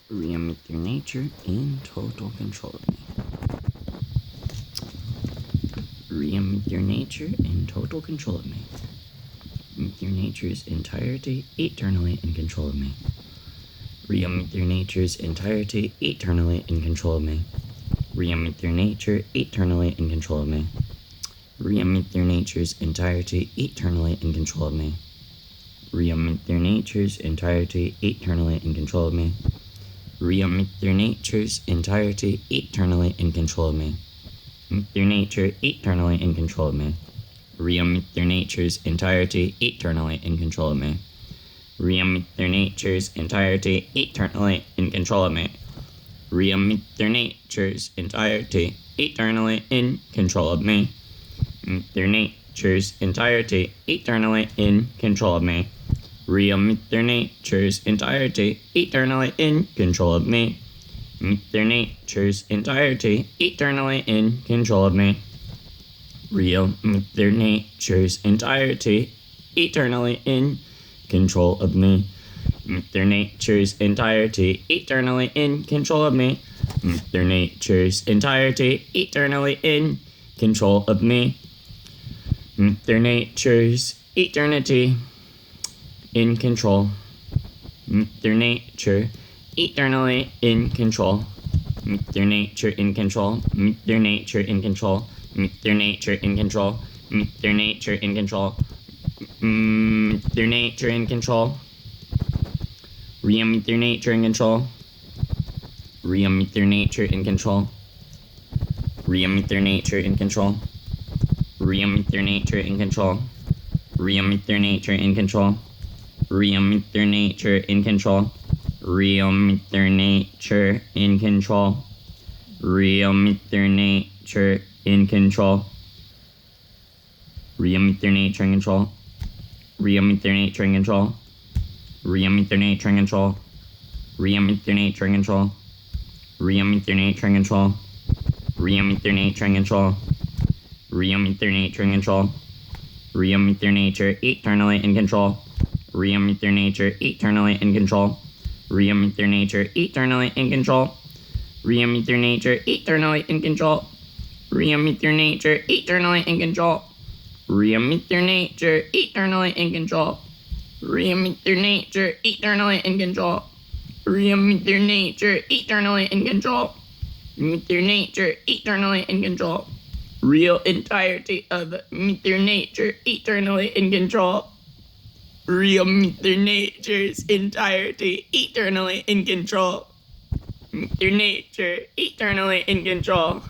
Realm with your nature in total control of me. Realm with your nature in total control of me. With your nature's entirety eternally in control of me. Realm with your nature's entirety eternally in control of me. Realm with your nature eternally in control of me. Realm with your nature's entirety eternally in control of me. Realm with your nature's entirety eternally in control of me. Realm with your nature's entirety eternally in control of me. With your nature eternally in control of me. Realm with your nature's entirety eternally in control of me. Realm with your nature's entirety eternally in control of me. Realm with your nature's entirety eternally in control of me. With your nature's entirety eternally in control of me. Realm with your nature's entirety eternally in control of me. With your nature's entirety eternally in control of me. Realm with your nature's entirety eternally in control of me. With your nature's entirety eternally in control of me. With your nature's entirety eternally in control of me. With your nature's eternity in control. With your nature eternally in control. With your nature in control. With your nature in control. With your nature in control. With your nature in control. With your nature in control. Realm with your nature in control. Realm with your nature in control. Realm with your nature in control. Realm with your nature in control. Realm with your nature in control. Realm with your nature in control. Realm with your nature in control. Realm with your nature in control. Realm with your nature in control. Realm with your nature in control. Realm with your nature in control. Realm with your nature in control. Realm with your nature in control. Realm with your nature in control. Realm with your nature in control. Realm with your nature eternally in control. Realm with your nature eternally in control. Realm with your nature eternally in control. Realm with your nature eternally in control. Realm with your nature eternally in control. Realm with your nature eternally in control. Realm with your nature eternally in control. Realm with your nature eternally in control. With your nature eternally in control. Real entirety of with your nature eternally in control. Realm with your nature's entirety eternally in control. With your nature eternally in control.